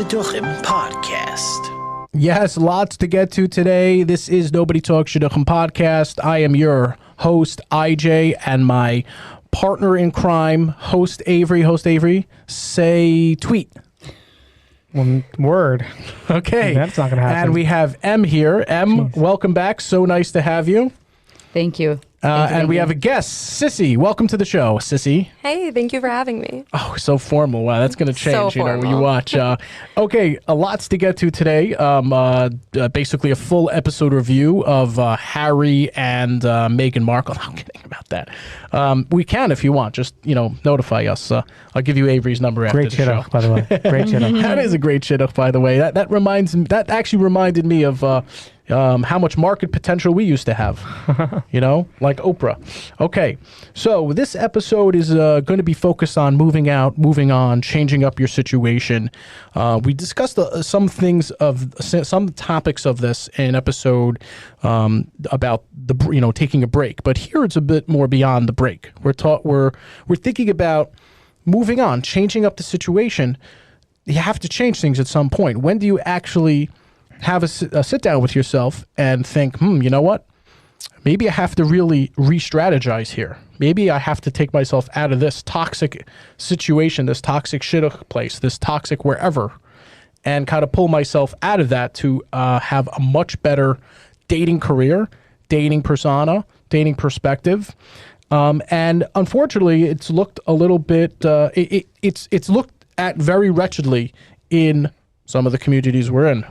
Shidduchim podcast. Yes, lots to get to today. This is Nobody Talks Shidduchim podcast. I am your host, IJ, and my partner in crime, host Avery. Host Avery, say tweet. One word. Okay. That's not going to happen. And we have M here. M, welcome back. So nice to have you. Thank you. And we have a guest, Sissy. Welcome to the show, Sissy. Hey, thank you for having me. Oh, so formal. Wow, that's going to change, So when you watch. Okay, lots to get to today. Basically a full episode review of Harry and Meghan Markle. I'm kidding about that. We can if you want. Just, notify us. I'll give you Avery's number after Great the show. Shidduch, by the way. Great Shidduch. That is a great Shidduch, by the way. That actually reminded me of how much market potential we used to have, like Oprah. Okay, so this episode is going to be focused on moving out, moving on, changing up your situation. We discussed some topics of this in episode about taking a break, but here it's a bit more beyond the break. We're thinking about moving on, changing up the situation. You have to change things at some point. When do you actually have a sit down with yourself and think, you know what? Maybe I have to really re-strategize here. Maybe I have to take myself out of this toxic situation, this toxic shidduch place, this toxic wherever, and kind of pull myself out of that to have a much better dating career, dating persona, dating perspective. And unfortunately, it's looked a little bit, it's looked at very wretchedly in some of the communities we're in.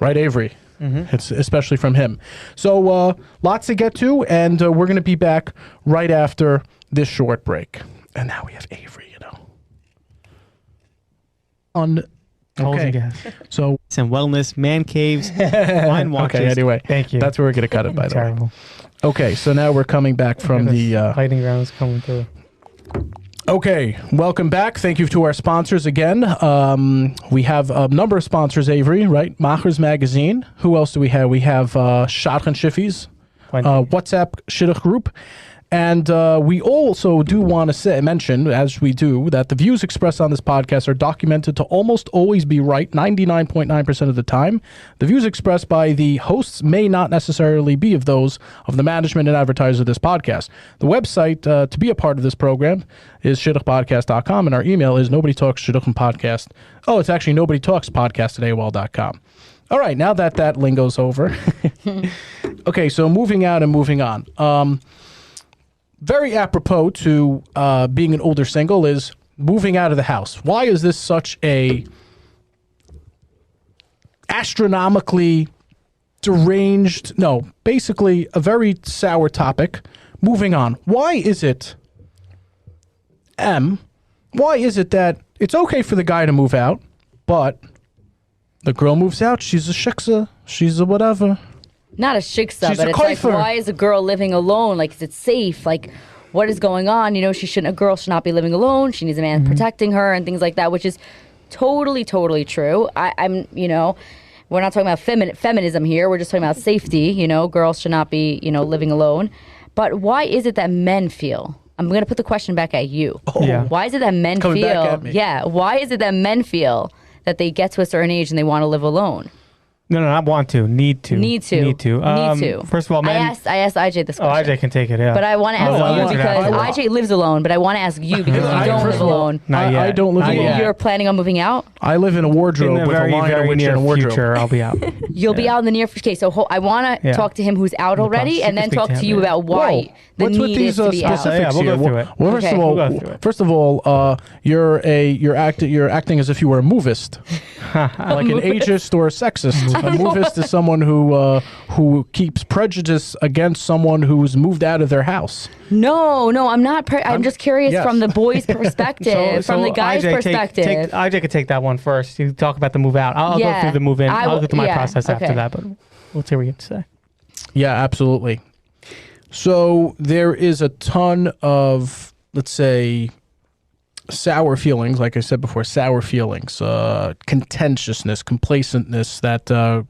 Right, Avery? Mm-hmm. It's especially from him. So lots to get to, and we're going to be back right after this short break. And now we have Avery, Okay. So some wellness, man caves, wine watches. Okay, anyway. Thank you. That's where we're going to cut it, by the way. Terrible. Okay, so now we're coming back from the... lightning rounds coming through. Okay, welcome back. Thank you to our sponsors again. We have a number of sponsors, Avery, right? Macher's Magazine. Who else do we have? We have Shadchan Shiffies, WhatsApp Shidduch Group. And we also do want to mention, as we do, that the views expressed on this podcast are documented to almost always be right, 99.9% of the time. The views expressed by the hosts may not necessarily be of those of the management and advertisers of this podcast. The website to be a part of this program is shidduchpodcast.com, and our email is nobodytalksshiduchpodcast. Oh, it's actually nobodytalkspodcast at AOL.com. All right, now that lingo's over. Okay, so moving out and moving on. Very apropos to being an older single is moving out of the house. Why is this such a astronomically deranged, basically a very sour topic? Moving on. Why is it, why is it that it's okay for the guy to move out, but the girl moves out, she's a shiksa, she's a whatever. Not a shiksa, She's but a it's like, koifer. why is a girl living alone? Like, is it safe? Like, what is going on? A girl should not be living alone. She needs a man protecting her and things like that, which is totally, totally true. I'm we're not talking about feminism here. We're just talking about safety. Girls should not be, living alone. But why is it that men feel? I'm going to put the question back at you. Oh. Yeah. Why is it that men Coming back at me. Yeah. Why is it that men feel that they get to a certain age and they want to live alone? No, not want to. Need to. Need to. First of all, I men... asked IJ this question. Oh, IJ can take it, yeah. But I want to ask you because IJ lives alone, but I want to ask you because you don't live alone. Not yet. I don't live alone. You're planning on moving out? I live in a wardrobe In the with very, a line very of which near in a wardrobe. future, I'll be out. You'll be out in the near future. Okay, so I want to talk to him who's out already and then talk to you about why the What's with need these is to be out. specifics Yeah, we'll here? go through it. Well, Okay. We'll go through it. first of all, you're acting as if you were a movist, like an ageist or a sexist. A movist is someone who keeps prejudice against someone who's moved out of their house. No, I'm not. I'm just curious yes. from the boy's perspective, from the guy's IJ, perspective. IJ could take that one first. You talk about the move out. I'll go through the move in. I'll go through my process after that, but let's hear what you have to say. Yeah, absolutely. So there is a ton of, let's say, sour feelings, like I said before, sour feelings, contentiousness, complacentness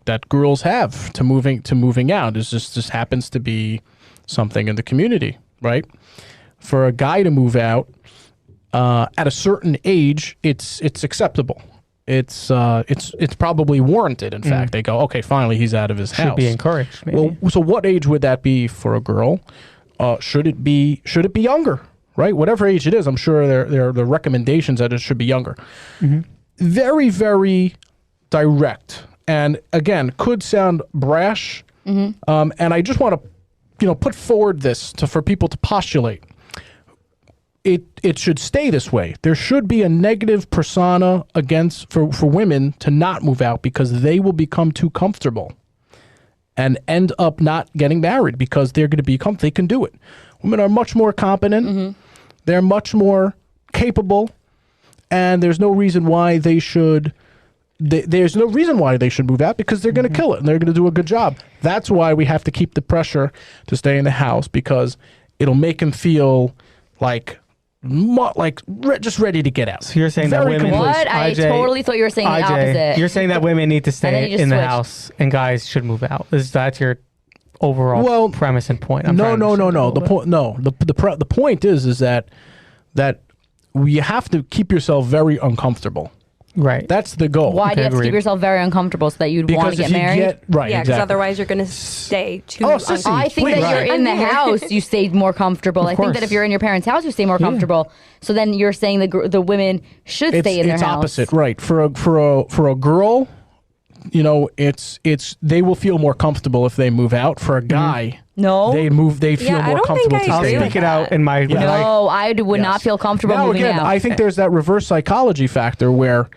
that girls have to moving out. It just happens to be something in the community, right? For a guy to move out at a certain age, it's acceptable. it's probably warranted. In fact, they go, okay, finally he's out of his house. Should be encouraged. Maybe. Well, so what age would that be for a girl? Should it be younger? Right, whatever age it is, I'm sure there are the recommendations that it should be younger. Very, very direct, and again, could sound brash. And I just want to, put forward this for people to postulate. It should stay this way. There should be a negative persona for women to not move out because they will become too comfortable and end up not getting married because they're going to become, they can do it. Women are much more competent. They're much more capable, and there's no reason why they should. There's no reason why they should move out because they're going to kill it and they're going to do a good job. That's why we have to keep the pressure to stay in the house because it'll make them feel like just ready to get out. So you're saying that women... What? I totally thought you were saying the opposite. You're saying that women need to stay in the house and guys should move out. That's your overall premise and point? No. The point is that you have to keep yourself very uncomfortable. Right. That's the goal. Why do you have to keep yourself very uncomfortable so that you'd want to get married? Right, yeah, because exactly. otherwise you're going to stay too Sissy, I think that you're in the house, you stayed more comfortable. I think that if you're in your parents' house, you stay more comfortable. So then you're saying the women should stay in their house. It's opposite, right? For a girl, they will feel more comfortable if they move out. For a guy, they feel more comfortable to I'll stay. speak it out in my... No, I would not feel comfortable moving out. I think there's that reverse psychology factor where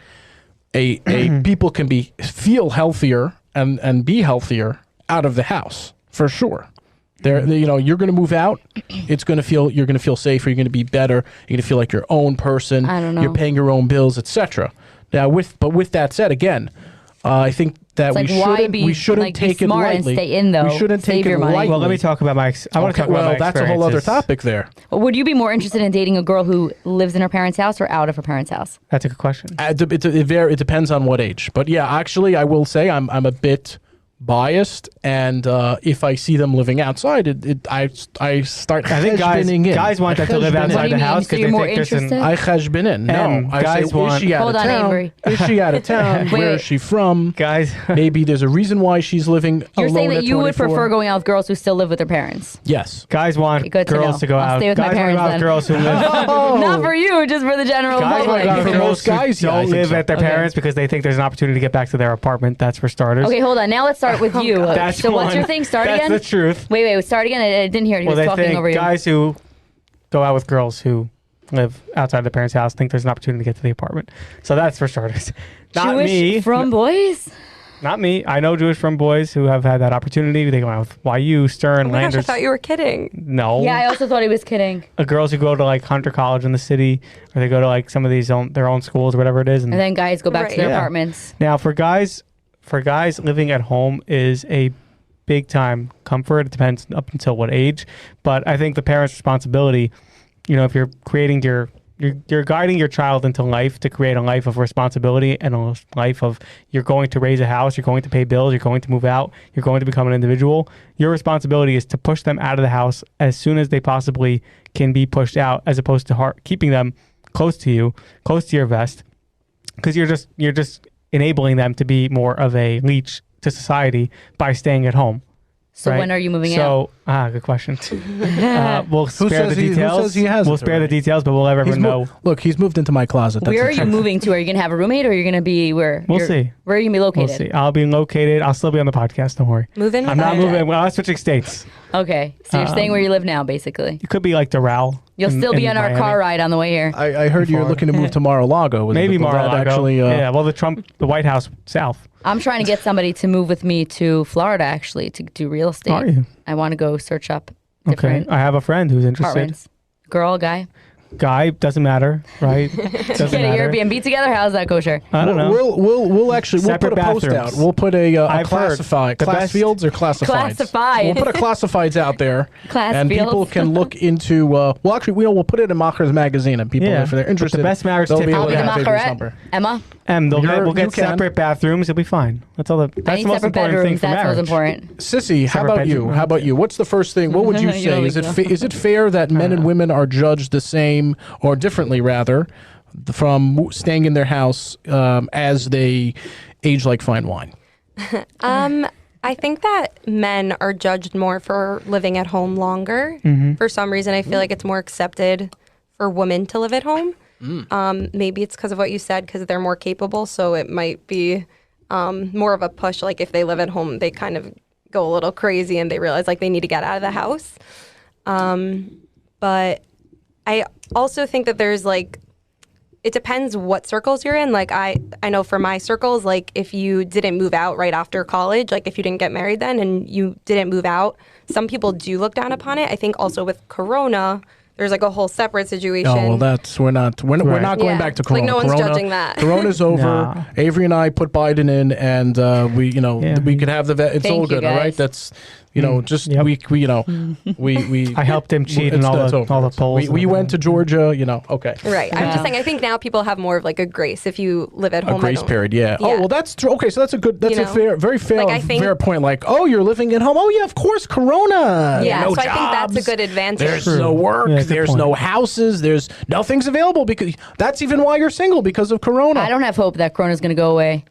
a people can feel healthier and be healthier out of the house for sure. You're going to move out. You're going to feel safer. You're going to be better. You're going to feel like your own person. I don't know. You're paying your own bills, etc. Now, with that said, again, I think that we shouldn't take it lightly. And stay in, though. We shouldn't take it lightly. Well, let me talk about my. I want to talk about my experiences. That's a whole other topic there. Would you be more interested in dating a girl who lives in her parents' house or out of her parents' house? That's a good question. It depends on what age. But yeah, actually, I will say I'm a bit biased, and if I see them living outside, I start. I think guys want them to live outside the house because they think there's an. I cheshbin. No, guys want. Is she out of town? Avery. Is she out of town? Where is she from? Guys, maybe there's a reason why she's living alone. You're saying that you would 24. prefer going out with girls who still live with their parents? Yes. Guys want girls to go out. I'll stay with guys my parents want to go out with girls who live. Not for you, just for the general guys public. want to go out with girls who don't live at their Okay. parents because they think there's an opportunity to get back to their apartment. That's for starters. Okay, hold on. Now let's start with you. That's so what's one. your thing? Start That's again? the truth. Wait, start again. I didn't hear it. He was talking over you. Guys who go out with girls who live outside their parents' house think there's an opportunity to get to the apartment. So that's for starters. Not Jewish me. from boys? Not me. I know Jewish from boys who have had that opportunity. They go out with YU, Stern, Oh my gosh, Landers. I thought you were kidding. No. Yeah, I also thought he was kidding. Girls who go to like Hunter College in the city, or they go to like some of these their own schools or whatever it is. And then guys go back to their apartments. Now for guys living at home is a big time comfort. It depends up until what age, but I think the parent's responsibility, if you're creating you're guiding your child into life to create a life of responsibility and a life of you're going to raise a house, you're going to pay bills, you're going to move out, you're going to become an individual. Your responsibility is to push them out of the house as soon as they possibly can be pushed out, as opposed to keeping them close to you, close to your vest, because you're just enabling them to be more of a leech to society by staying at home. So when are you moving out? Good question. We'll spare the details. Who says he has we'll spare the details, but we'll let everyone know. Look, he's moved into my closet. That's Where are you moving to? Are you going to have a roommate or are you going to be where? We'll see. Where are you going to be located? We'll see. I'll be located. I'll still be on the podcast. Don't worry. Move in? I'm not moving. Well, I'm switching states. Okay. So you're staying where you live now, basically. It could be like Doral. You'll still be on our car ride on the way here. I heard you're looking to move to Mar-a-Lago. Maybe Mar-a-Lago. Actually, yeah. Well, the White House south. I'm trying to get somebody to move with me to Florida, actually, to do real estate. Are you? I want to go search up Okay. different I have a friend who's interested. apartments. Girl, guy. Guy, doesn't matter, right? Doesn't Get an matter. Airbnb together? How's that kosher? I don't know. We'll actually Separate put a post bathrooms. out. We'll put a I've heard classified the class best- fields or classifieds. Classified. We'll put a classifieds out there, Class and fields. people can look into. We'll put it in Macher's magazine, and people, if they're interested, the best marriage they'll tip be I'll able be to the have Avery's number. Emma? We'll You get can. separate bathrooms. It'll be fine. That's all. That's I the need most separate important thing bedrooms. for That's marriage. most important. Sissy, how Separate about you? bedroom. How about you? What's the first thing? What would you say? know Is me, it is it fair that men and women are judged the same or differently, rather, from staying in their house as they age like fine wine? I think that men are judged more for living at home longer. For some reason, I feel like it's more accepted for women to live at home. Maybe it's because of what you said, because they're more capable. So it might be more of a push. Like if they live at home, they kind of go a little crazy and they realize like they need to get out of the house. But I also think that there's like, it depends what circles you're in. Like I know for my circles, like if you didn't move out right after college, like if you didn't get married then and you didn't move out, some people do look down upon it. I think also with Corona, there's like a whole separate situation. Oh, well, we're not going back to Corona. Like no one's Corona, judging that. Corona's over. Nah. Avery and I put Biden in, and we could have it's Thank all you, good, all right? guys. That's just Yep. we I helped him cheat in that's all over. the polls. We went to Georgia, okay. Right. I'm just saying, I think now people have more of like a grace if you live at home. A grace period, yeah. Oh, Yeah. well, that's true. Okay, so that's a very fair, Like, I think- fair point. Like, oh, you're living at home. Oh, yeah, of course, Corona. Yeah, no so I think that's a jobs. good advantage. There's True. no work. Yeah, good there's point. no houses. There's nothing's available because that's even why you're single, because of Corona. I don't have hope that Corona's going to go away.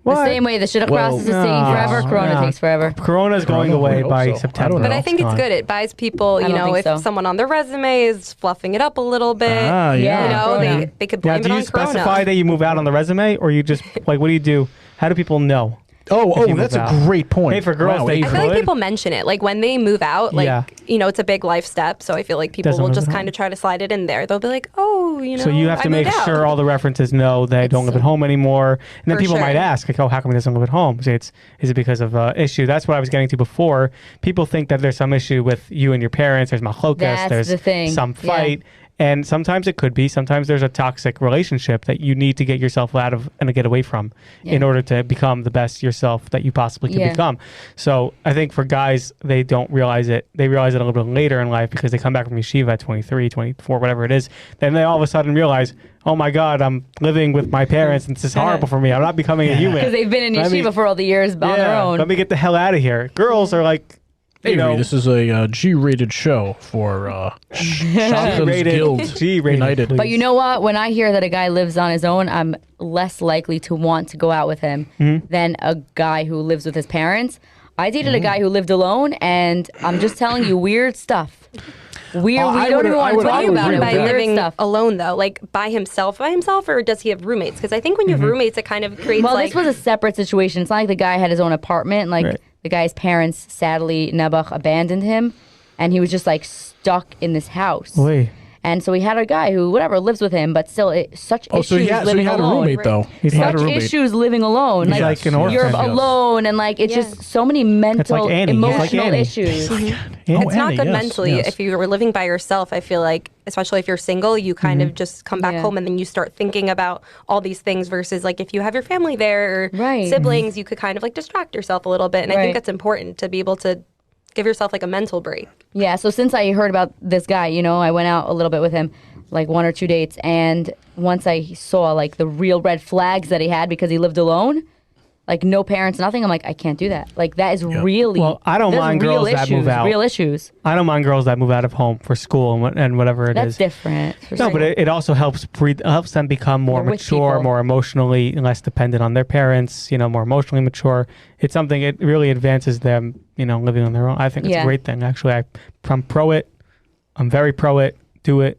What? The same way the Shidduch Well, process is taking forever, Corona takes forever. Corona's going Corona, away we hope by so. September. But I think it's good. It buys people, I don't think if so. someone on their resume is fluffing it up a little bit, Ah, yeah. Yeah. Corona. they could Now, blame do it you on Corona. specify that you move out on the resume, or you just like what do you do? How do people know? Oh, you that's move a out? great point. Hey, for girls, Wow, they I feel like could. people mention it. Like when they move out, like, Yeah. it's a big life step. So I feel like people Doesn't will live just at kind home. of try to slide it in there. They'll be like, oh, So you have to I make moved out. sure all the references know they don't live at home anymore. And then For people sure. might ask, like, oh, how come he doesn't live at home? Say is it because of issue? That's what I was getting to before. People think that there's some issue with you and your parents. There's machlokas. That's There's the thing. some Yeah. fight. And sometimes it could be. Sometimes there's a toxic relationship that you need to get yourself out of and get away from in order to become the best yourself that you possibly can Yeah. become. So I think for guys, they don't realize it. They realize it a little bit later in life because they come back from yeshiva at 23, 24, whatever it is. Then they all of a sudden realize, oh my God, I'm living with my parents and this is horrible for me. I'm not becoming a human. Because they've been in Let me- yeshiva for all the years on their own. Let me get the hell out of here. Girls are like, Avery, this is a G-rated show for Shadchan's G-rated. Guild G-rated, United. please. But you know what? When I hear that a guy lives on his own, I'm less likely to want to go out with him than a guy who lives with his parents. I dated a guy who lived alone, and I'm just telling you, weird stuff. We I don't would- even I want would- to I talk would about agree it. with by that. Weird living stuff. alone though, like by himself, or does he have roommates? Because I think when you have roommates, it kind of creates Well, like this was a separate situation. It's not like the guy had his own apartment. Like Right. the guy's parents, sadly, Nebuch abandoned him, and he was just like stuck in this house. Wait. And so he had a guy who, whatever, lives with him, but still, such Oh, issues so he had living a alone. roommate, though. He's He had Such a roommate. issues living alone. He's like an orphan. You're Yes. alone, and like it's Yeah. just so many mental, Annie. He's like emotional Annie. issues. Oh, it's not Annie, good yes, mentally yes. if you were living by yourself. I feel like, especially if you're single, you kind of just come back Yeah. home and then you start thinking about all these things versus like if you have your family there or Right. siblings, you could kind of like distract yourself a little bit. And I Right. think that's important to be able to give yourself like a mental break. Yeah, so since I heard about this guy, I went out a little bit with him, like 1 or 2 dates, and once I saw like the real red flags that he had because he lived alone, like no parents, nothing, I'm like, I can't do that. Like that is really Well, I don't there's mind real girls that move issues, out. Real issues. I don't mind girls that move out of home for school and whatever it is. That's different. No, but it also helps helps them become more They're with mature, people. more emotionally less dependent on their parents. More emotionally mature. It's something. It really advances them. Living on their own. I think it's Yeah. a great thing. Actually, I'm pro it. I'm very pro it. Do it.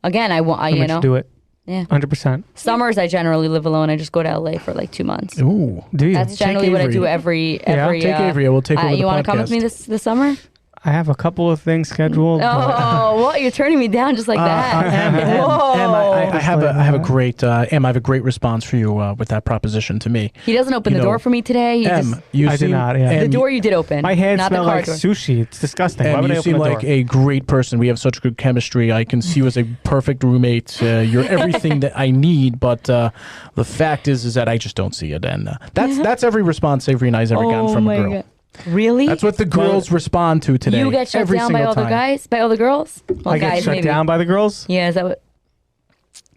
Again, I want, Pretty much do it. Yeah. 100%. Summers, I generally live alone. I just go to LA for like 2 months. Ooh. Do you? That's generally what I Avery. do every. Yeah, take Avery. We'll take over the You want to come with podcast. me this summer? I have a couple of things scheduled. Oh, what? You're turning me down just like that. I have a great I have a great response for you with that proposition to me. He doesn't open You the know, door for me today. He just, you I did seem, not, yeah. the Em, door you did open. My hands not smell the car like door. sushi. It's disgusting. Why Em, would I you open seem the door? like a great person. We have such good chemistry. I can see you as a perfect roommate. You're everything that I need. But the fact is that I just don't see it. And that's every response Avery and I's ever gotten from a girl. God. Really? That's what the girls respond to today. You get shut every down by single all the time. guys? By all the girls? Well, I get guys, shut maybe. down by the girls. Yeah, is that what?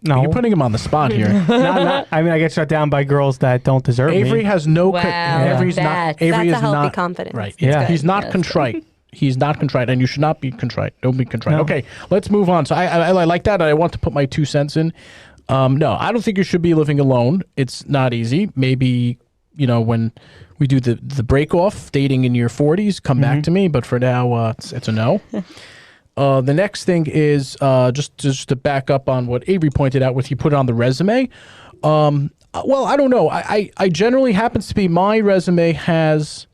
No, You're putting him on the spot here. I mean, I get shut down by girls that don't deserve Avery me. has no. Wow, Avery's not. that's- Avery That's is a healthy not confidence. right. Yeah. Good. He's not That's contrite. He's not contrite, and you should not be contrite. Don't be contrite. No. Okay, let's move on. So I like that. And I want to put my 2 cents in. No, I don't think you should be living alone. It's not easy. Maybe, when we do the break off, dating in your 40s, come back to me. But for now, it's a no. The next thing is just to back up on what Avery pointed out with you put it on the resume. Well, I don't know. I generally happens to be my resume has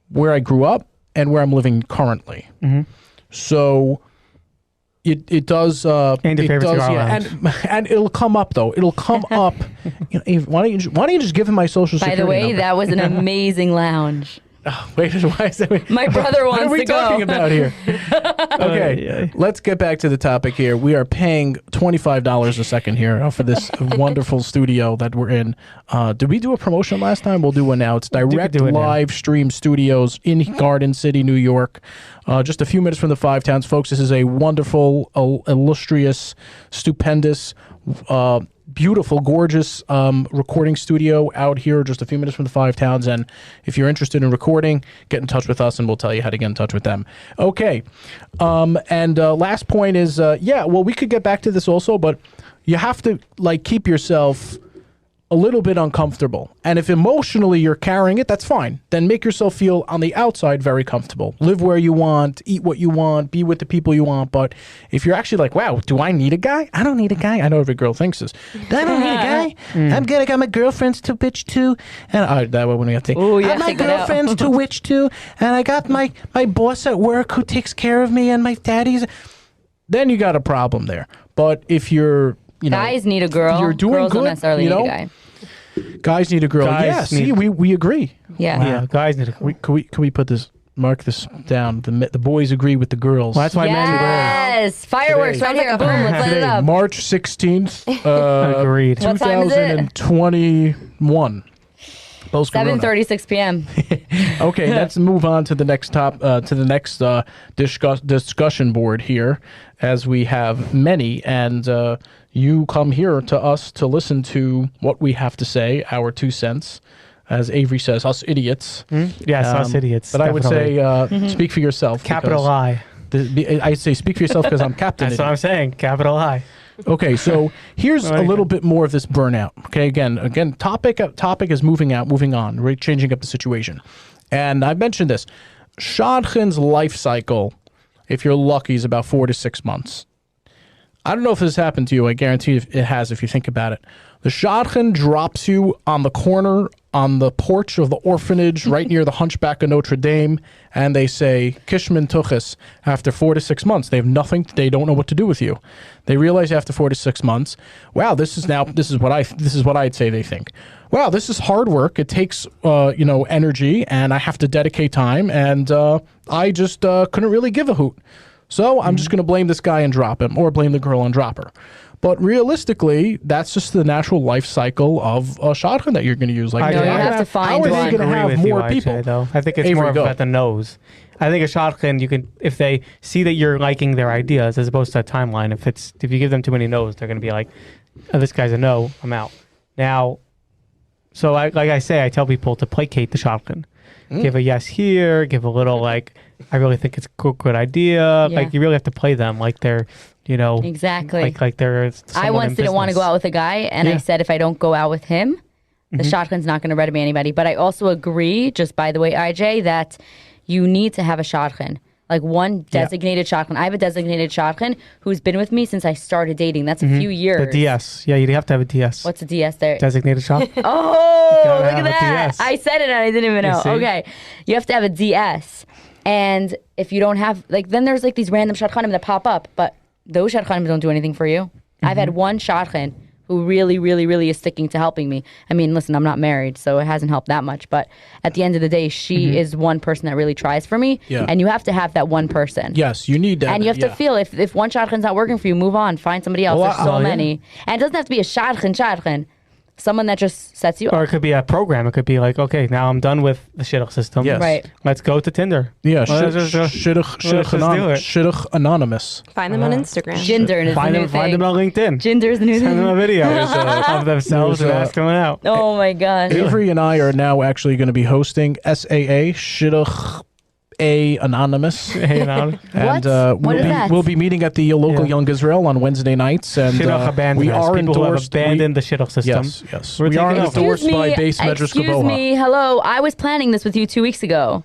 where I grew up and where I'm living currently. So it does. And your favorite cigar lounge. and it'll come up though. It'll come up. Avery, why don't you just give him my social By security the way, number? that was an amazing lounge. Wait, why is that? My brother wants to go. What are we talking about here? Okay, let's get back to the topic here. We are paying $25 a second here for this wonderful studio that we're in. Did we do a promotion last time? We'll do one now. It's direct do it now. live stream studios in Garden City, New York. Just a few minutes from the Five Towns. Folks, this is a wonderful, illustrious, stupendous, beautiful, gorgeous recording studio out here just a few minutes from the Five Towns. And if you're interested in recording, get in touch with us and we'll tell you how to get in touch with them. Okay. And last point is, well, we could get back to this also, but you have to keep yourself a little bit uncomfortable. And if emotionally you're carrying it, that's fine. Then make yourself feel on the outside very comfortable. Live where you want, eat what you want, be with the people you want. But if you're actually like, wow, do I need a guy? I don't need a guy. I know every girl thinks this. I don't need a guy. I'm good. I got my girlfriends to bitch to. And that one we have to take. Ooh, I yeah, have my take that out. girlfriends to witch to. And I got my boss at work who takes care of me and my daddy's. Then you got a problem there. But if you're, Guys need a girl. You're doing Girls good, don't necessarily need a guy. Guys need a girl. Guys See, we agree. Yeah. Yeah, guys need to. Can we put this? Mark this down. The boys agree with the girls. Well, that's why men Yes. Fireworks Today. right here. Boom. Let's light it Today, up. March 16th, agreed. What time is it? 2021. Post Corona. 7:36 p.m. Okay, let's move on to the next discussion board here, as we have many, and you come here to us to listen to what we have to say, our 2 cents, as Avery says, us idiots. Yes, us idiots. But I would say, definitely. speak for yourself. Capital I. I say speak for yourself because I'm captain. That's what I'm saying. Capital I. Okay, so here's a little bit more of this burnout. Okay, again, topic is moving on, right? Changing up the situation. And I've mentioned this. Shadchan's life cycle, if you're lucky, is about 4 to 6 months. I don't know if this has happened to you. I guarantee it has if you think about it. The Shadchan drops you on the corner on the porch of the orphanage right near the Hunchback of Notre Dame, and they say, Kishman Tuchis, after 4 to 6 months. They have nothing, they don't know what to do with you. They realize after 4 to 6 months, wow, this is what I'd say they think. Wow, this is hard work. It takes, energy, and I have to dedicate time, and I just couldn't really give a hoot. So I'm just going to blame this guy and drop him, or blame the girl and drop her. But realistically, that's just the natural life cycle of a Shadchan that you're going to use. Like, No, you have to find how are one. they going to have more people? IJ, though. I think it's Avery, more go. about the nose. I think a Shadchan, you can, if they see that you're liking their ideas, as opposed to a timeline. If you give them too many no's, they're going to be like, oh, this guy's a no, I'm out. Now, so like I say, I tell people to placate the Shadchan. Give a yes here, give a little I really think it's a good idea. Yeah. Like you really have to play them like they're, Exactly. like they're. I once didn't want to go out with a guy, and I said if I don't go out with him, the Shadchan's not going to read me anybody. But I also agree, just by the way, IJ, that you need to have a Shadchan. Like one designated Shadchan. I have a designated Shadchan who's been with me since I started dating. That's a few years. The DS. Yeah, you'd have to have a DS. What's a DS there? Designated shop? Oh, gotta look have at a that. DS. I said it and I didn't even know. see? Okay. You have to have a DS. And if you don't have, then there's these random Shadchanim that pop up, but those Shadchanim don't do anything for you. I've had one Shadchan who really, really, really is sticking to helping me. I mean, listen, I'm not married, so it hasn't helped that much. But at the end of the day, she is one person that really tries for me. Yeah. And you have to have that one person. Yes, you need that. And you have to feel if one Shadchan's not working for you, move on, find somebody else. There's so many. And it doesn't have to be a Shadchan. Someone that just sets you Or up. it could be a program. It could be like, okay, now I'm done with the Shidduch system. Yes. Right. Let's go to Tinder. Yeah, Let's just do Shidduch Anonymous. Find them on Instagram. Ginder is the new Find thing. them on LinkedIn. Ginder's the new Send them a thing. video of themselves and there's, ask them out. Oh my gosh. Avery and I are now actually going to be hosting SAA, Shidduch A Anonymous. Hey, now. And What is that? we'll be meeting at the local Yeah. Young Israel on Wednesday nights. And Shidduch abandoned. we are People who have endorsed. abandoned the Shidduch system. Yes. We're We are taking over. endorsed by Base Medrash Excuse Gavoha. me. Hello. I was planning this with you 2 weeks ago.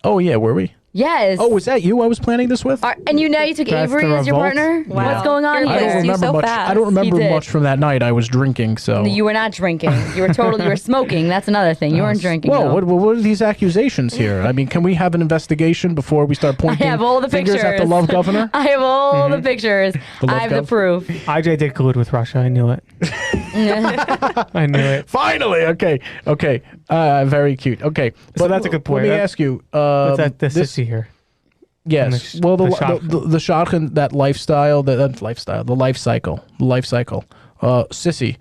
Oh, yeah, were we? Yes. Oh, was that you I was planning this with? And now you took That's Avery the as your revolt? partner? Wow. What's going on You're I here? don't You remember so much. fast. I don't remember He did. much from that night. I was drinking, so. You were not drinking. You were smoking. That's another thing. You weren't drinking. Whoa, though. what are these accusations here? I mean, can we have an investigation before we start pointing have all the fingers at the pictures. love governor? I have all the pictures. The love I have the gov? proof. IJ did collude with Russia. I knew it. I knew it. Finally, okay. Very cute. Okay, So that's a good point. Let me ask you. What's that? This this, issue here. yes. the Well, the Shadchan. the Shadchan, that lifestyle, the life cycle. Sissy,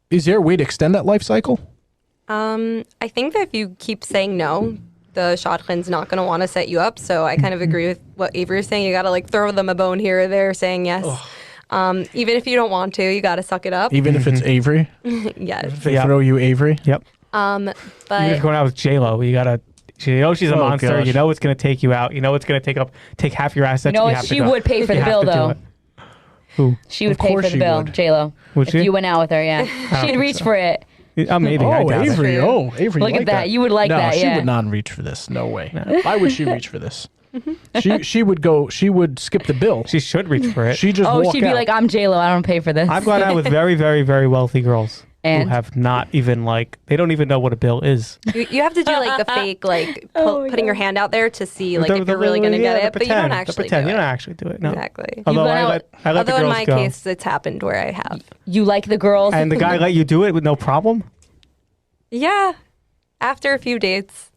is there a way to extend that life cycle? I think that if you keep saying no, the Shadchan's not going to want to set you up. So I kind of agree with what Avery is saying. You got to like throw them a bone here or there saying yes. Even if you don't want to, you got to suck it up. Even if it's Avery, Yes. if they Yeah. throw you Avery. Yep. But You're going out with J-Lo. You gotta. You know she's a Oh, monster. gosh. You know it's gonna take you out. You know it's gonna take half your assets. You know what? have to She go. would pay for You the have bill, to do though. it. Who? She would Of pay course for the she bill, would. J-Lo. Would If she? you went out with her, yeah. She'd think reach so. for it. Maybe. I Oh, doubt it. Avery. Oh, Avery. Look like at that. You would like no, that, she yeah. would not reach for this. No way. Why would she reach for this? She would go. She would skip the bill. She should reach for it. She just Oh, walk she'd be out. like, I'm J-Lo. I don't pay for this. I've gone out with very, very, very wealthy girls And? who have not even they don't even know what a bill is. you have to do like the fake, like putting your hand out there to see like The- if you're really going to yeah, get the it, but you don't pretend, actually the pretend. do You it. don't actually do it. No. Exactly. Although went I out- let the Although in girls my go. case, it's happened where I have. You like the girls. And the guy let you do it with no problem? Yeah. After a few dates.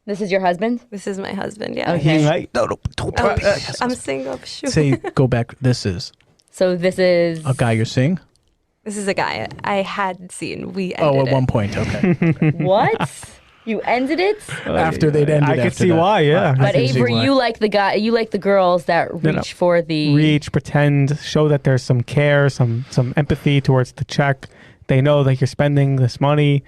This is your husband? This is my husband, yeah. Okay. He didn't let no, don't Oh, talk. I'm single. Shoot. Say, go back. This is So this is... a guy you're seeing. This is a guy I had seen. We ended Oh, at it. one point. Okay. What? You ended it? After they'd ended. I could after see that. why, yeah. I But can see Avery, why. you like the girls that reach no. for the... Reach, pretend, show that there's some care, some empathy towards the check. They know that you're spending this money.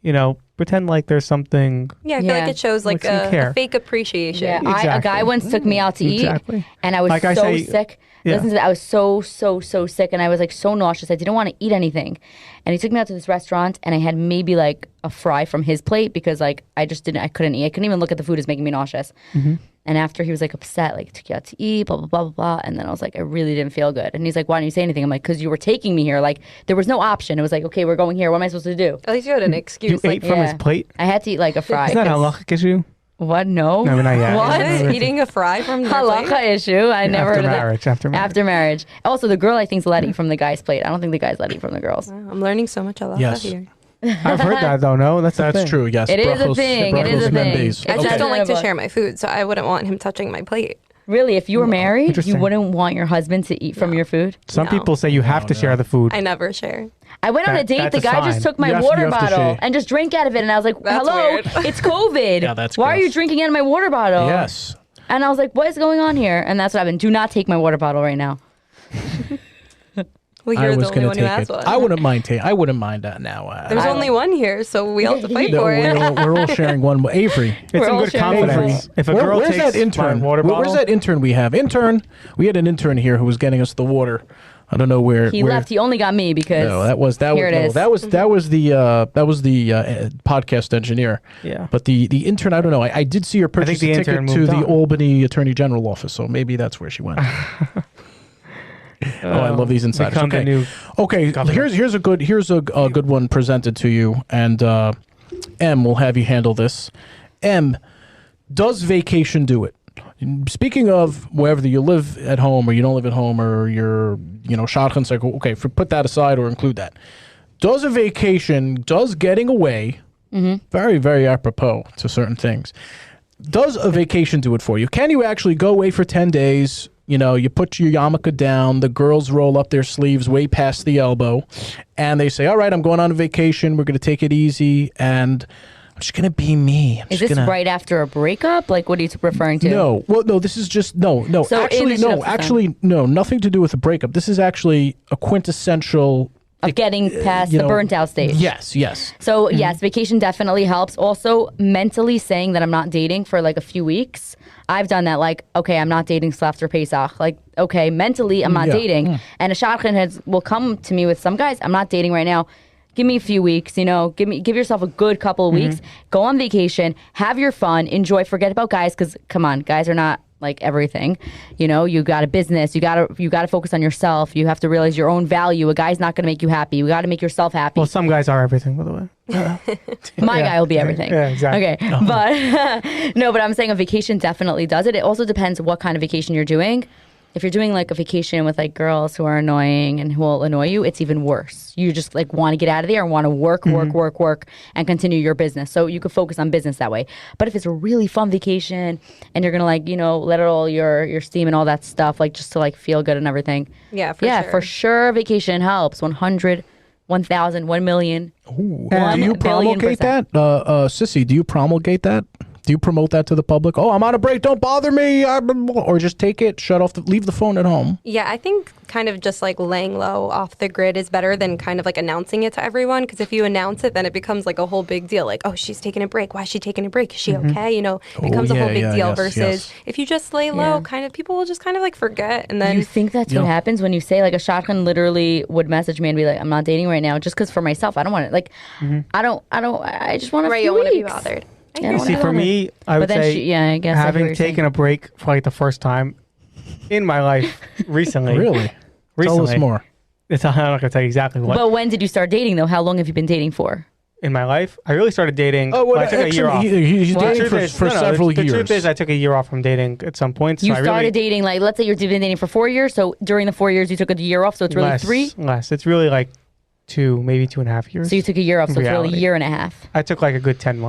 You know, pretend like there's something. Yeah, I feel Yeah. like it shows like Like some care. a fake appreciation. Yeah, a Exactly. guy once took me out to eat, Exactly. and I was Like I so say- sick. yeah. Listen to that. I was so sick, and I was like so nauseous. I didn't want to eat anything. And he took me out to this restaurant, and I had maybe like a fry from his plate because like I couldn't eat. I couldn't even look at the food. It's making me nauseous. Mm-hmm. And after he was like upset, like took you out to eat, blah blah blah blah blah. And then I was like, I really didn't feel good. And he's like, Why didn't you say anything? I'm like, because you were taking me here. Like there was no option. It was like, okay, we're going here. What am I supposed to do? At least you had an You excuse. ate from his plate? I had to eat like a fry. Isn't that 'cause- halachic issue? What? No. No, not yet. What? Yeah. Eating a fry from their plate? Halacha issue. I never After heard of that. marriage. After marriage. After marriage. Also, the girl I think is allowed to eat from the guy's plate. I don't think the guy's allowed to eat from the girls. I'm learning so much about Yes. here. I've heard that though. No, that's the thing. true. Yes. It is a Brachos- thing. It is a brachos thing. mendes. I just Okay. don't like to Okay. share my food, so I wouldn't want him touching my plate. Really, if you were married, you Interesting. wouldn't want your husband to eat from your food? Some No. people say you have to share the food. I never share. I went on a That- date. that's The a guy sign. just took my You have water to bottle share. and just drank out of it. And I was like, That's hello, weird. it's COVID. Yeah, that's Why are you gross. drinking out of my water bottle? Yes. And I was like, what is going on here? And that's what happened. Do not take my water bottle right now. Well, I you're the was only going one to who take has it. one. I wouldn't mind. I wouldn't mind that now. There's only one here, so we all have to fight No, for it. we're all sharing one. Avery. It's We're some all good sharing confidence. If a Where- girl where's takes that intern? my water bottle, Where's that intern we have? We had an intern here who was getting us the water. I don't know where. He where, left. He only got me because No, that was here it no, is. that was the podcast engineer. Yeah. But the intern, I don't know. I did see her purchase the a ticket intern to moved the on. Albany Attorney General office, so maybe that's where she went. Oh, I love these insiders. become the Okay, new okay. governor. Here's a good one presented to you, and M will have you handle this. M, does vacation do it? Speaking of whether you live at home or you don't live at home or you're Shadchan cycle, okay, put that aside or include that. Does a vacation, does getting away, very, very apropos to certain things, does a vacation do it for you? Can you actually go away for 10 days? You put your yarmulke down, the girls roll up their sleeves way past the elbow, and they say, all right, I'm going on a vacation, we're going to take it easy, and I'm just going to be me. Is this right after a breakup? Like, what are you referring to? No, well, no. This is just no. So in Actually, the no. Shidduch Actually, no. Nothing to do with a breakup. This is actually a quintessential of getting past you the know, burnt out stage. Yes. So yes, vacation definitely helps. Also, mentally saying that I'm not dating for like a few weeks. I've done that. Like, okay, I'm not dating till after Pesach. Like, okay, mentally, I'm not dating. And a Shadchan will come to me with some guys. I'm not dating right now. Give me a few weeks. You know, give yourself a good couple of weeks. Go on vacation. Have your fun. Enjoy. Forget about guys. Because come on, guys are not like everything. You know, you got a business. You gotta focus on yourself. You have to realize your own value. A guy's not gonna make you happy. You got to make yourself happy. Well, some guys are everything, by the way. My guy will be everything. Yeah, exactly. Okay, but no, but I'm saying a vacation definitely does it. It also depends what kind of vacation you're doing. If you're doing like a vacation with like girls who are annoying and who will annoy you, it's even worse. You just like want to get out of there and want to work, and continue your business. So you could focus on business that way. But if it's a really fun vacation and you're gonna like, you know, let it all your steam and all that stuff, like just to like feel good and everything. Yeah, for sure vacation helps. 100, 1,000, 1 million. Ooh. 1 Do you promulgate billion%. that? Sissy, do you promulgate that? Do you promote that to the public? Oh, I'm on a break. Don't bother me. Or just take it, shut off, leave the phone at home. Yeah, I think kind of just like laying low off the grid is better than kind of like announcing it to everyone. Because if you announce it, then it becomes like a whole big deal. Like, oh, she's taking a break. Why is she taking a break? Is she okay? You know, it becomes a whole big deal. Versus if you just lay low, kind of people will just kind of like forget. And then you think that's what happens when you say like a Shadchan literally would message me and be like, I'm not dating right now, just because for myself, I don't want it. Like, I just want to. Right, you don't want to be bothered. See, for me, I would say, I guess having taken a break for like the first time in my life recently. Really? Tell us more. I'm not going to tell you exactly what. But when did you start dating, though? How long have you been dating for? In my life, I really started dating. I took a year off. He's dating for several years. The truth is, I took a year off from dating at some point. You started dating, like, let's say you've been dating for 4 years. So during the 4 years, you took a year off. So it's really three? Less. It's really like maybe 2.5 years. So you took a year off. So it's really a year and a half. I took like a good 11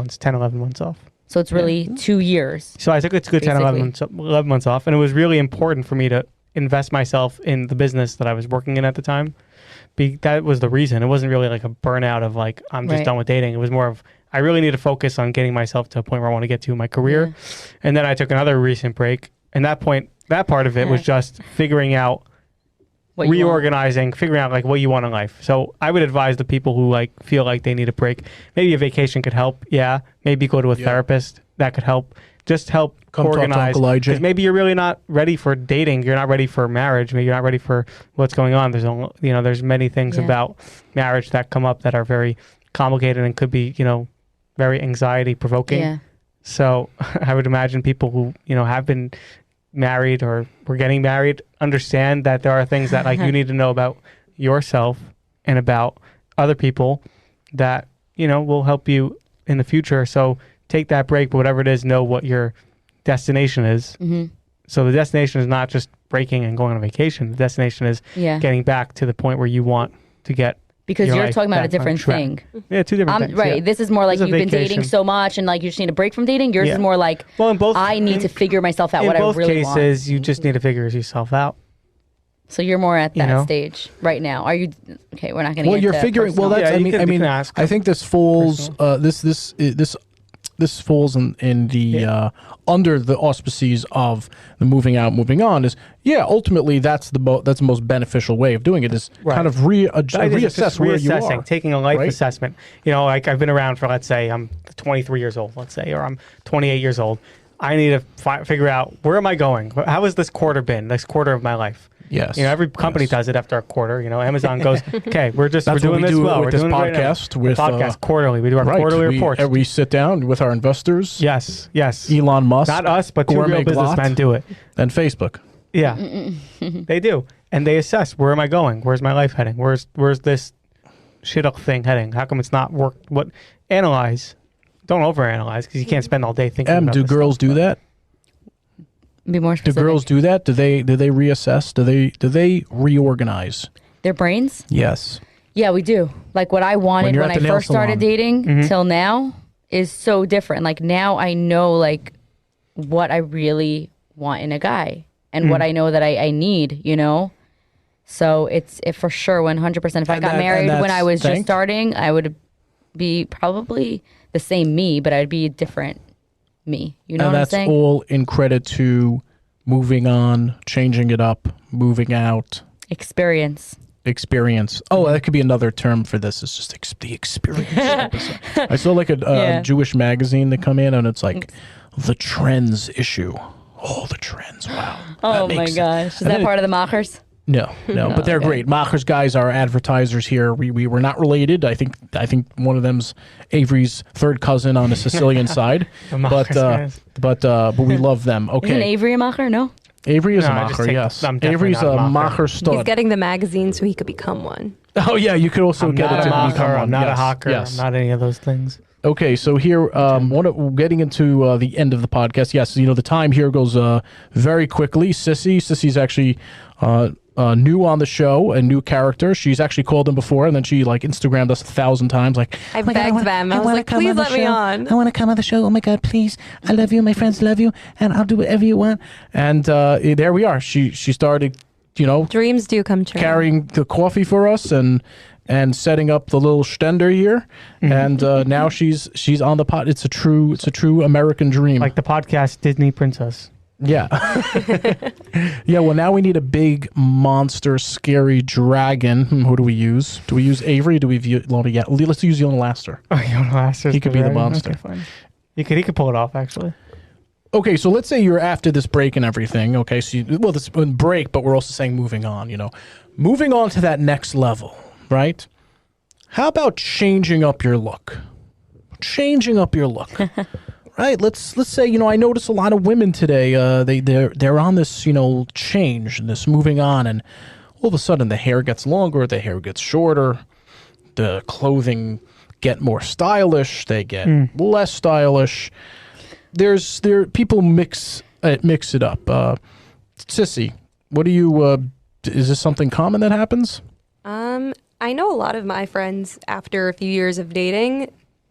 months off. So it's really 2 years. So I took a good 11 months off. And it was really important for me to invest myself in the business that I was working in at the time. That was the reason. It wasn't really like a burnout of like, I'm just done with dating. It was more of, I really need to focus on getting myself to a point where I want to get to in my career. Yeah. And then I took another recent break. And that part of it was just figuring out, reorganizing, figuring out like what you want in life. So I would advise the people who like feel like they need a break. Maybe a vacation could help. Yeah. Maybe go to a therapist. That could help. Just help organize. Because maybe you're really not ready for dating. You're not ready for marriage. Maybe you're not ready for what's going on. There's many things about marriage that come up that are very complicated and could be, very anxiety provoking. Yeah. So I would imagine people who, have been married or were getting married understand that there are things that like you need to know about yourself and about other people that will help you in the future. So take that break, but whatever it is, know what your destination is. So the destination is not just breaking and going on a vacation. The destination is getting back to the point where you want to get. Because you're talking about a different thing. Yeah, two different things. Right. Yeah. This is more like you've been dating so much and like you just need a break from dating. Yours is more like, I need to figure myself out what I really want. In both cases, you just need to figure yourself out. So you're more at that stage right now. Are you okay? We're not going to. Well, you're figuring. Well, that's. I think this falls. This falls in the under the auspices of the moving out, moving on. Is ultimately that's the most beneficial way of doing it. Is kind of reassess where you are, taking a life assessment. Like I've been around for, let's say I'm 23 years old, let's say, or I'm 28 years old. I need to figure out, where am I going? How has this quarter been? This quarter of my life. Yes. Every company does it after a quarter. Amazon goes, okay, we're doing this well. We're doing podcast with podcast quarterly. We do our quarterly reports. We sit down with our investors. Yes. Elon Musk. Not us, but two real businessmen do it. And Facebook. Yeah. They do. And they assess, where am I going? Where's my life heading? Where's this Shidduch thing heading? How come it's not worked? Analyze. Don't overanalyze, because you can't spend all day thinking about do girls do that? Be more specific. Do girls do that? Do they reassess? Do they reorganize their brains? Yes. Yeah, we do. Like what I wanted when I first started dating till now is so different. Like now I know like what I really want in a guy and what I know that I need, So it's for sure 100%. If I got married when I was just starting, I would be probably the same me, but I'd be a different me. You know what I'm saying? And that's all in credit to moving on, changing it up, moving out. Experience. experience. Oh, that could be another term for this. It's just the experience episode. I saw like a Jewish magazine that come in, and it's like the trends issue. Oh, the trends! Wow. Oh my gosh, is that part of the Machers? No, but they're great. Machers guys are advertisers here. We were not related. I think one of them's Avery's third cousin on the Sicilian side. but we love them. Okay. Isn't Avery a Macher? No. Avery is a Macher, yes. Avery's a Macher stud. He's getting the magazine so he could become one. Oh yeah, you could also get it to become one. I'm not a Yes, hawker. yes. I'm not any of those things. Okay, so here, getting into the end of the podcast. Yes, the time here goes very quickly. Sissy's actually new on the show, a new character. She's actually called him before, and then she Instagrammed us 1,000 times. I begged them. I was like, please let me on. I want to come on the show. Oh my God, please. I love you. My friends love you, and I'll do whatever you want. And there we are. She started, dreams do come true. carrying the coffee for us and setting up the little stender here, and now she's on the pot. It's a true American dream. Like the podcast Disney Princess. Yeah. Yeah, well, now we need a big monster scary dragon. Who do we use? Do we use Avery? Do we let's use Yona Laster. Oh, Yona Laster. He could be the monster. Okay, fine. He could pull it off, actually. Okay, so let's say you're after this break and everything. Okay, so this is a break, but we're also saying moving on, moving on to that next level, right? How about changing up your look? Right, let's say, I notice a lot of women today, they're on this, change, this moving on, and all of a sudden the hair gets longer, the hair gets shorter, the clothing get more stylish, they get less stylish. People mix it up. Sissy, what do you is this something common that happens? I know a lot of my friends, after a few years of dating,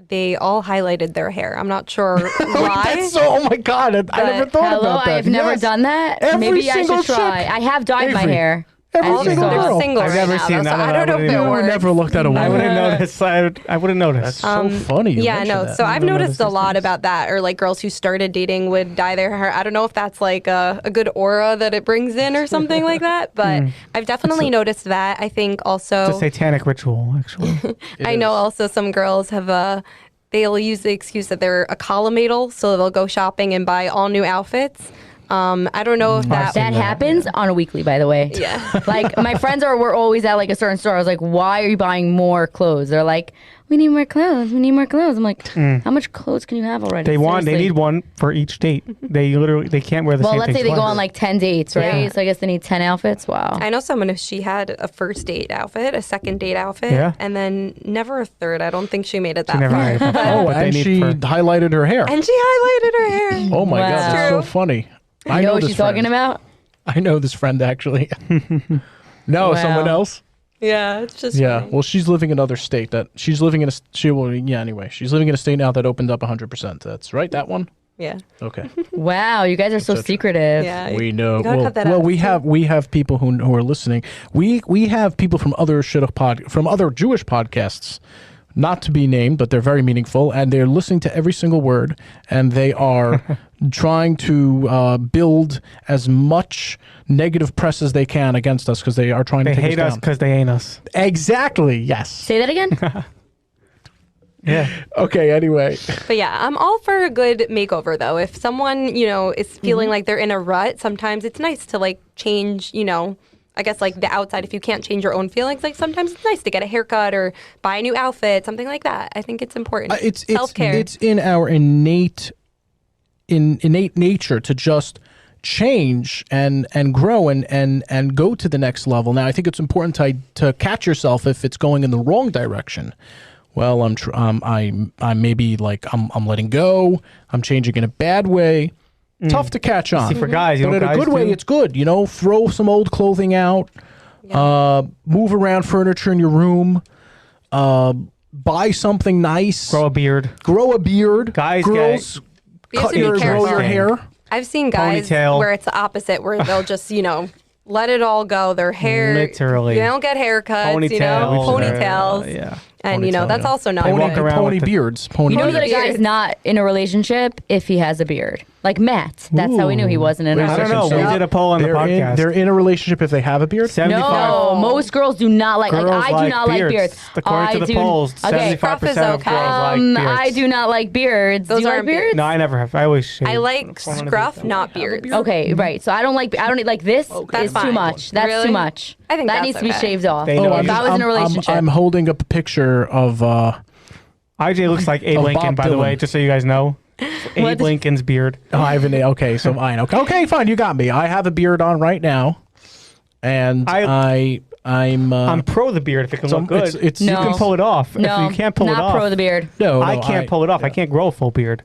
they all highlighted their hair. I'm not sure why. Oh my God, I never thought about that. I've never done that. Maybe I should try. I have dyed my hair. Every single They're girl. single I've right never now, seen so none of I that. don't know if it I works. never looked at a woman. I wouldn't notice. I wouldn't notice. That's so funny. You Yeah, mentioned no. that. So I've never noticed noticed a these lot things. about that, or like girls who started dating would dye their hair. I don't know if that's like a good aura that it brings in or something like that, but I've definitely noticed that. I think also It's a satanic ritual, actually. I know also some girls have they'll use the excuse that they're a collimatal, so they'll go shopping and buy all new outfits. I don't know if that happens on a weekly, by the way. Yeah. Like my friends were always at like a certain store. I was like, why are you buying more clothes? They're like, we need more clothes. I'm like, how much clothes can you have already? They Seriously. need one for each date. They can't wear the Well, same let's thing say they go twice. on like 10 dates, right? Yeah. So I guess they need 10 outfits. Wow. I know someone, if she had a first date outfit, a second date outfit, Yeah. and then never a third. I don't think she made it that She never far. hired them. Oh, But they and need she for- highlighted her hair. And she highlighted her hair. Oh my God, Wow. that's so True. funny. You know what this she's talking friend. about? I know this friend actually. No, Wow. someone else. Yeah, it's just Yeah, funny. well, she's living in another state that she's living in anyway, she's living in a state now that opened up 100%. That's right, that one. Yeah. Okay, Wow, you guys are so That's so true. secretive. Yeah. we know. You gotta cut that out. we have people who are listening. We have people from other from other Jewish podcasts, not to be named, but they're very meaningful, and they're listening to every single word, and they are trying to build as much negative press as they can against us because they are trying They to take hate us us down. because they ain't us. Exactly. Yes. Say that again? Yeah. Okay. Anyway. But yeah, I'm all for a good makeover though. If someone, is feeling like they're in a rut, sometimes it's nice to like change, I guess like the outside. If you can't change your own feelings, like sometimes it's nice to get a haircut or buy a new outfit, something like that. I think it's important. It's self-care. It's in our innate nature to just change and grow and go to the next level. Now, I think it's important to catch yourself if it's going in the wrong direction. Well, I maybe like I'm letting go. I'm changing in a bad way. Tough to catch on. See, for guys, but in a good way, do? it's good. Throw some old clothing out. Move around furniture in your room. Buy something nice. Grow a beard. Girls, You have cut to be grow careful. your hair. I've seen guys Ponytail. where it's the opposite, where they'll just, let it all go. Their hair, Literally. they don't get haircuts, ponytails. Yeah. And, Ponytail, that's yeah. also not They walk good. around Pony with the- beards. You know Pony that a guy is beard. not in a relationship if he has a beard. Like Matt. That's how we knew he wasn't in Wait a a I don't second, know. so We did a poll on the podcast. They're in a relationship if they have a beard? 75. No, most girls do not like. Girls I do not like beards. According to the polls, Okay, 75% of okay. girls like beards. I do not like beards. Those do you like aren't beards? beards. No, I never have. I always shave. I like scruff, not beards. Okay, right. So I don't like this. That's Is too fine. much. That's Really? too much. I think that that's needs to be okay. shaved off. They know If I was in a relationship. I'm holding up a picture of IJ looks like Abe Of Lincoln, Bob by the Dylan. way, just so you guys know. Abe Lincoln's beard. Ivan. Okay, so fine. Okay, fine. You got me. I have a beard on right now, and I'm pro the beard if it can so look good. it's No. You can pull it off. No, If you can't pull it not off. pro the beard. no, I can't pull it off. I can't grow a full beard.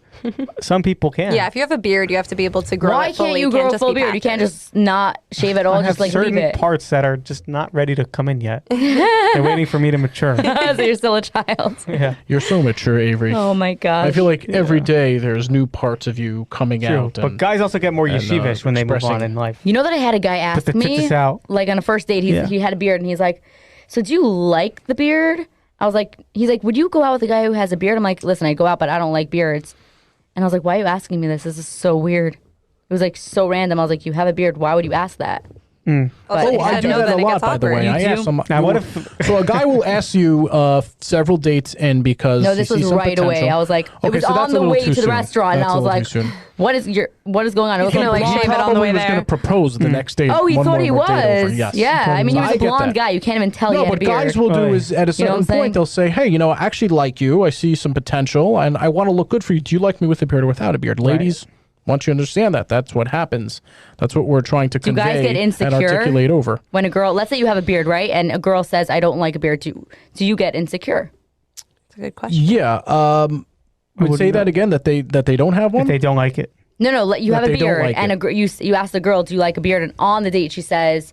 Some people can. Yeah, if you have a beard, you have to be able to grow Why it fully. can't you It grow a just full be beard? You can't patches. just not shave at all. I have Just like certain leave it. parts that are just not ready to come in yet. They're waiting for me to mature. so you're still a child. Yeah. You're so mature, Avery. Oh my gosh. I feel like every day there's new parts of you coming True. out. But guys also get more and, yeshivish when they move on expressing- in life. You know that I had a guy ask the me, tits out. like on a first date, he had a beard, and he's like, "So do you like the beard?" I was like, "He's like, would you go out with a guy who has a beard?" I'm like, "Listen, I go out, but I don't like beards." And I was like, "Why are you asking me this? This is so weird." It was like so random. I was like, "You have a beard. Why would you ask that?" Also, Oh, if you I said do no, that then a it lot, gets by the awkward. way. I You ask do? some. Now, what if- So a guy will ask you several dates in because No, this he was sees some right away. potential. I was like, it Okay, was so that's on a the little way too to the soon. restaurant, and That's I a was little like, too soon. what is going on? It was gonna, like, He shave it on the probably way was going there. to propose the next day. Oh, he one thought he more date over. was. Yes. Yeah, I mean, he was I a get blonde that. guy. You can't even tell he No, had a but beard. guys will do Right. is at a You know certain what I'm saying? point they'll say, "Hey, I actually like you. I see some potential, and I want to look good for you. Do you like me with a beard or without a beard?" Ladies, once you understand that, that's what happens. That's what we're trying to Do guys convey get and insecure? articulate over. When a girl, let's say you have a beard, right? And a girl says, "I don't like a beard." Do you get insecure? That's a good question. Yeah. Would say that again that they don't have one. If they don't like it. No. You have a they don't beard, like and it. you ask the girl, "Do you like a beard?" And on the date, she says,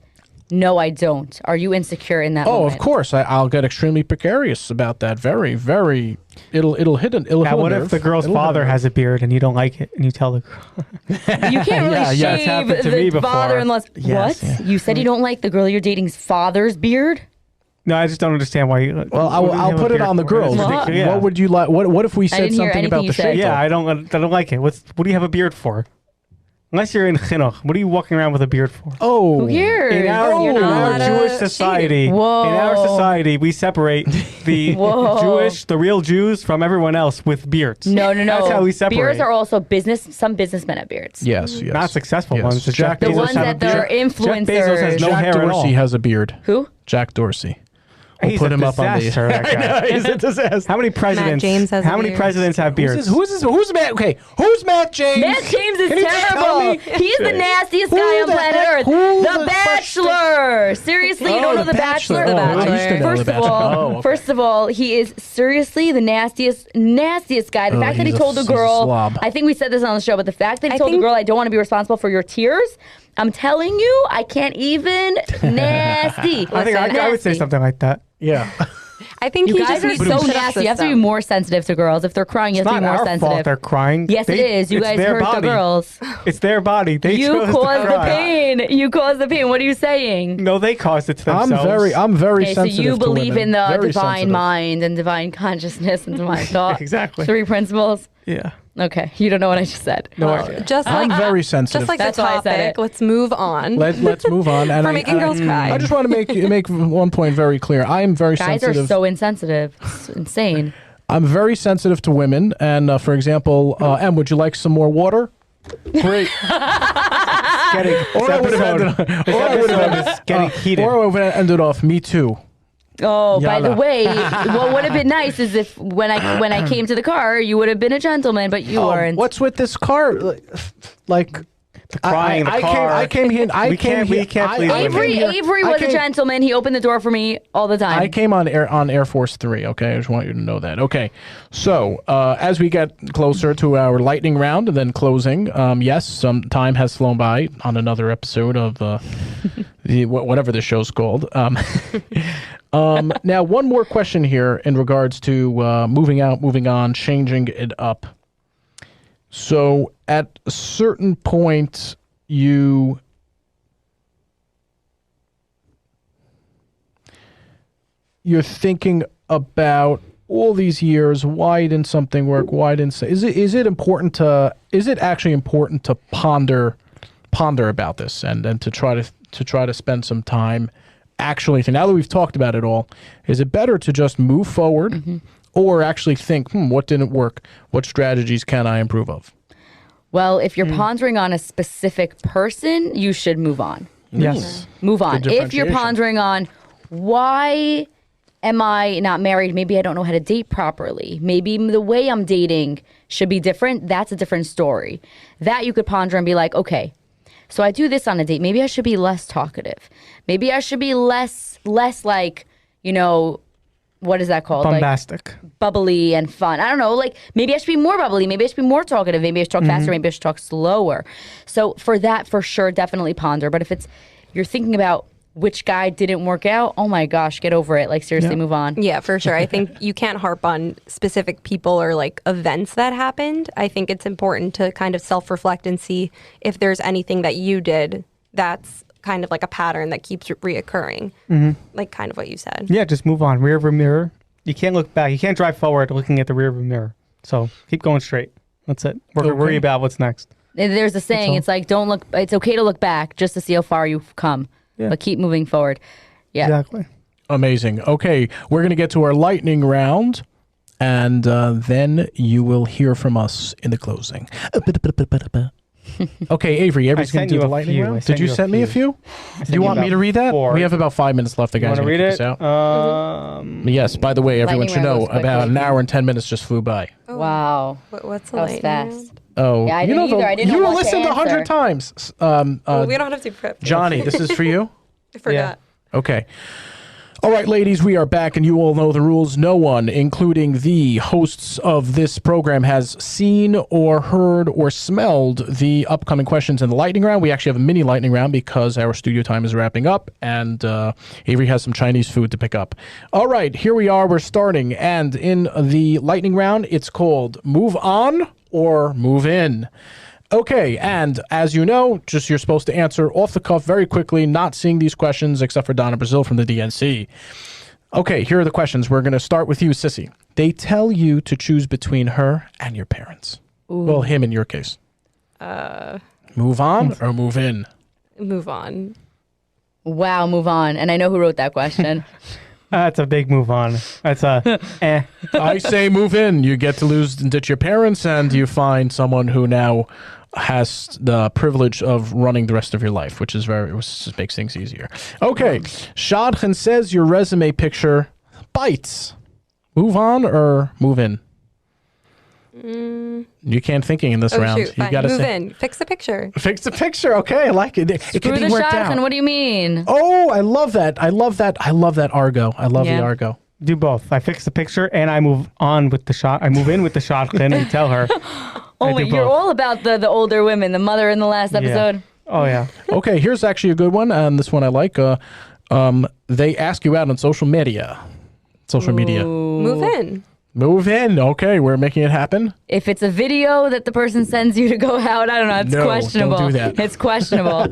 "No, I don't." Are you insecure in that Oh, moment? of course. I'll get extremely precarious about that. Very, very. It'll hit an. It'll Now, hit a what if nerve. the girl's It'll hit a father nerve. has a beard and you don't like it and you tell the girl? You can't really Yeah, it's happened shave to me the before. father-in-law's. Yes, What? yeah. You said you don't like the girl you're dating's father's beard? No, I just don't understand why you. Well, I'll put it on the girls. Ridiculous. Yeah. What would you like? What if we said didn't hear something anything about you the said. shape? Yeah, I don't like it. What do you have a beard for? Unless you're in chinuch, what are you walking around with a beard for? Oh, Who cares? In our, You're not allowed Jewish to society, Whoa. in our society, we separate the Whoa. the real Jews from everyone else with beards. No. That's how we separate. Beards are also business. Some businessmen have beards. Yes. Not successful Yes. ones. Jack Jeff The Bezos ones has a that they're beard. Jeff Bezos has influencers. no Jack hair at all. Dorsey has a beard. Who? Jack Dorsey. We'll He's put a him up on the. disaster, that guy. He's a disaster. How many presidents? James has a how many beard. presidents have beards? Who's Matt? Okay, who's Matt James? Matt James is Can you just tell terrible. me? He's the nastiest Who guy on the planet heck- Earth. who The the Bachelor. Seriously, you don't know The Bachelor? Oh, I used to know First The of all, Bachelor. Oh, okay. first of all, he is seriously the nastiest guy. The Oh, fact that he he's told the he's a girl, slob. I think we said this on the show, but the fact that he I told the think- girl, "I don't want to be responsible for your tears," I'm telling you, I can't even. Nasty. I think I would say Nasty. something like that. Yeah. I think You he guys just are needs so to trust nasty. You have to be system. more sensitive to girls. If they're crying, you It's have to not be more our sensitive. fault they're crying. Yes, it is. You it's guys their hurt body. the girls. It's their body. They You chose to caused the cry. pain. You caused the pain. What are you saying? No, they caused it to themselves. I'm very Okay, so sensitive. you to believe women. in the Very divine sensitive. mind and divine consciousness and divine thought. Exactly. 3 principles. Yeah. Okay, you don't know what I just said. No, Just I'm like, very sensitive. just like That's the why I said topic, it. let's move on. Let's move on. And For making girls cry. I just want to make one point very clear. I am very Guys sensitive. are so insensitive. It's insane. I'm very sensitive to women. And for example, Em, would you like some more water? Great. Getting, Or I would have ended, getting heated. or I would have ended off. Me too. Oh, by the Yalla. way, what would have been nice is if when I came to the car, you would have been a gentleman, but you weren't. What's with this car? Like crying, the car. I came here. We can't believe Avery was a gentleman. He opened the door for me all the time. I came on Air Force 3, okay? I just want you to know that. Okay. So, as we get closer to our lightning round and then closing, yes, some time has flown by on another episode of whatever the show's called. Now, one more question here in regards to moving out, moving on, changing it up. So, at a certain point, you're thinking about all these years, why didn't something work? Why didn't is it important to is it actually important to ponder about this and to try to spend some time actually now that we've talked about it all, is it better to just move forward or actually think, what didn't work? What strategies can I improve of? Well, if you're pondering on a specific person, you should move on. Yes. Move on. Good If you're differentiation. pondering on why am I not married? Maybe I don't know how to date properly. Maybe the way I'm dating should be different. That's a different story. That you could ponder and be like, okay, so I do this on a date. Maybe I should be less talkative. Maybe I should be less like, what is that called? Bombastic. Like bubbly and fun. I don't know. Like maybe I should be more bubbly. Maybe I should be more talkative. Maybe I should talk faster. Maybe I should talk slower. So for that, for sure, definitely ponder. But if you're thinking about which guy didn't work out, oh my gosh, get over it. Like seriously, move on. Yeah, for sure. I think you can't harp on specific people or like events that happened. I think it's important to kind of self-reflect and see if there's anything that you did that's kind of like a pattern that keeps reoccurring. Like kind of what you said. Yeah, just move on. Rear view mirror. You can't look back. You can't drive forward looking at the rear view mirror. So keep going straight. That's it. Worry about what's next. There's a saying. It's like it's okay to look back just to see how far you've come. Yeah. But keep moving forward. Yeah. Exactly. Amazing. Okay, we're going to get to our lightning round, and then you will hear from us in the closing. Okay, Avery, Avery's going sent to do you the a lightning few. I round. sent Did you you a send me a few. few? Do you want me to read that? 4. We have about 5 minutes left. The You guys want to read it? out. Yes, by the way, everyone Lightning should round know goes quickly. about an hour and 10 minutes just flew by. Wow. What's the That was lightning fast. round? Oh, Yeah, I you didn't know either. I didn't you know what to listened 100 answer. times. Well, we don't have to prep. Johnny, this is for you. I forgot. Okay. All right, ladies, we are back, and you all know the rules. No one, including the hosts of this program, has seen or heard or smelled the upcoming questions in the lightning round. We actually have a mini lightning round because our studio time is wrapping up, and Avery has some Chinese food to pick up. All right, here we are. We're starting, and in the lightning round, it's called Move On or Move In. Okay, and as you know, you're supposed to answer off the cuff very quickly, not seeing these questions except for Donna Brazil from the DNC. Okay, here are the questions. We're going to start with you, Sissy. They tell you to choose between her and your parents. Well, him in your case. Move on or move in? Move on. Wow, move on. And I know who wrote that question. That's a big move on. That's a I say move in. You get to lose ditch your parents, and you find someone who now has the privilege of running the rest of your life, which just makes things easier. Okay, Shadchan says your resume picture bites. Move on or move in? You can't thinking in this round. Shoot, You fine. got to Move say in. Fix the picture. fix the picture. Okay, I like it. It Screw can the be worked Shadchan. out. What do you mean? Oh, I love that. I love that. I love that Argo. I love the Yeah. Argo. do both. I fix the picture and I move on with the shot. I move in with the shot and tell her. Oh, do you're both. all about the older women, the mother in the last episode. Oh yeah. Okay, here's actually a good one, and this one I like. They ask you out on social media. Move in. Move in. Okay, we're making it happen. If it's a video that the person sends you to go out, I don't know. It's No, questionable. don't do that. It's questionable.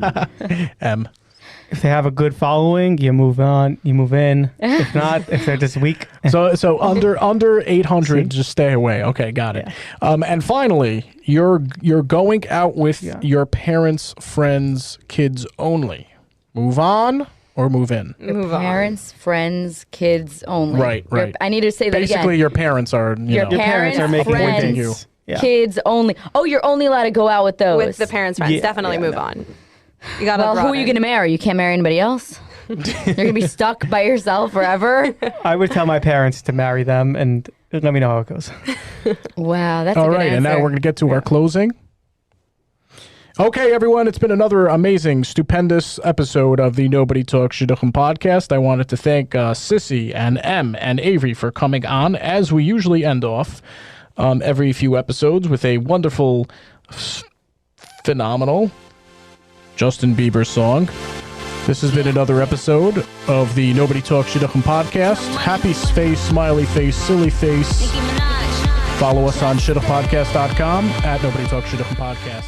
If they have a good following, you move on. You move in. If not, if they're just weak, So under 800, just stay away. Okay, got it. And finally, you're going out with your parents, friends, kids only. Move on or move in. Move on. Parents, friends, kids only. Right. I need to say that Basically, again. your parents are Your know, your parents are making friends, pointing you. points. Yeah. Kids only. Oh, you're only allowed to go out with those. With the parents' friends. Yeah, Definitely yeah, move no. on. You gotta Well, who are you broaden. going to marry? You can't marry anybody else? You're going to be stuck by yourself forever? I would tell my parents to marry them and let me know how it goes. Wow, that's a All good right, answer. and now we're going to get to our closing. Okay, everyone, it's been another amazing, stupendous episode of the Nobody Talks Shidduchim podcast. I wanted to thank Sissy and Em and Avery for coming on, as we usually end off every few episodes with a wonderful, phenomenal Justin Bieber song. This has been another episode of the Nobody Talks Shidduchim podcast. Happy face, smiley face, silly face. Follow us on shidduchpodcast.com at Nobody Talks Shidduchim podcast.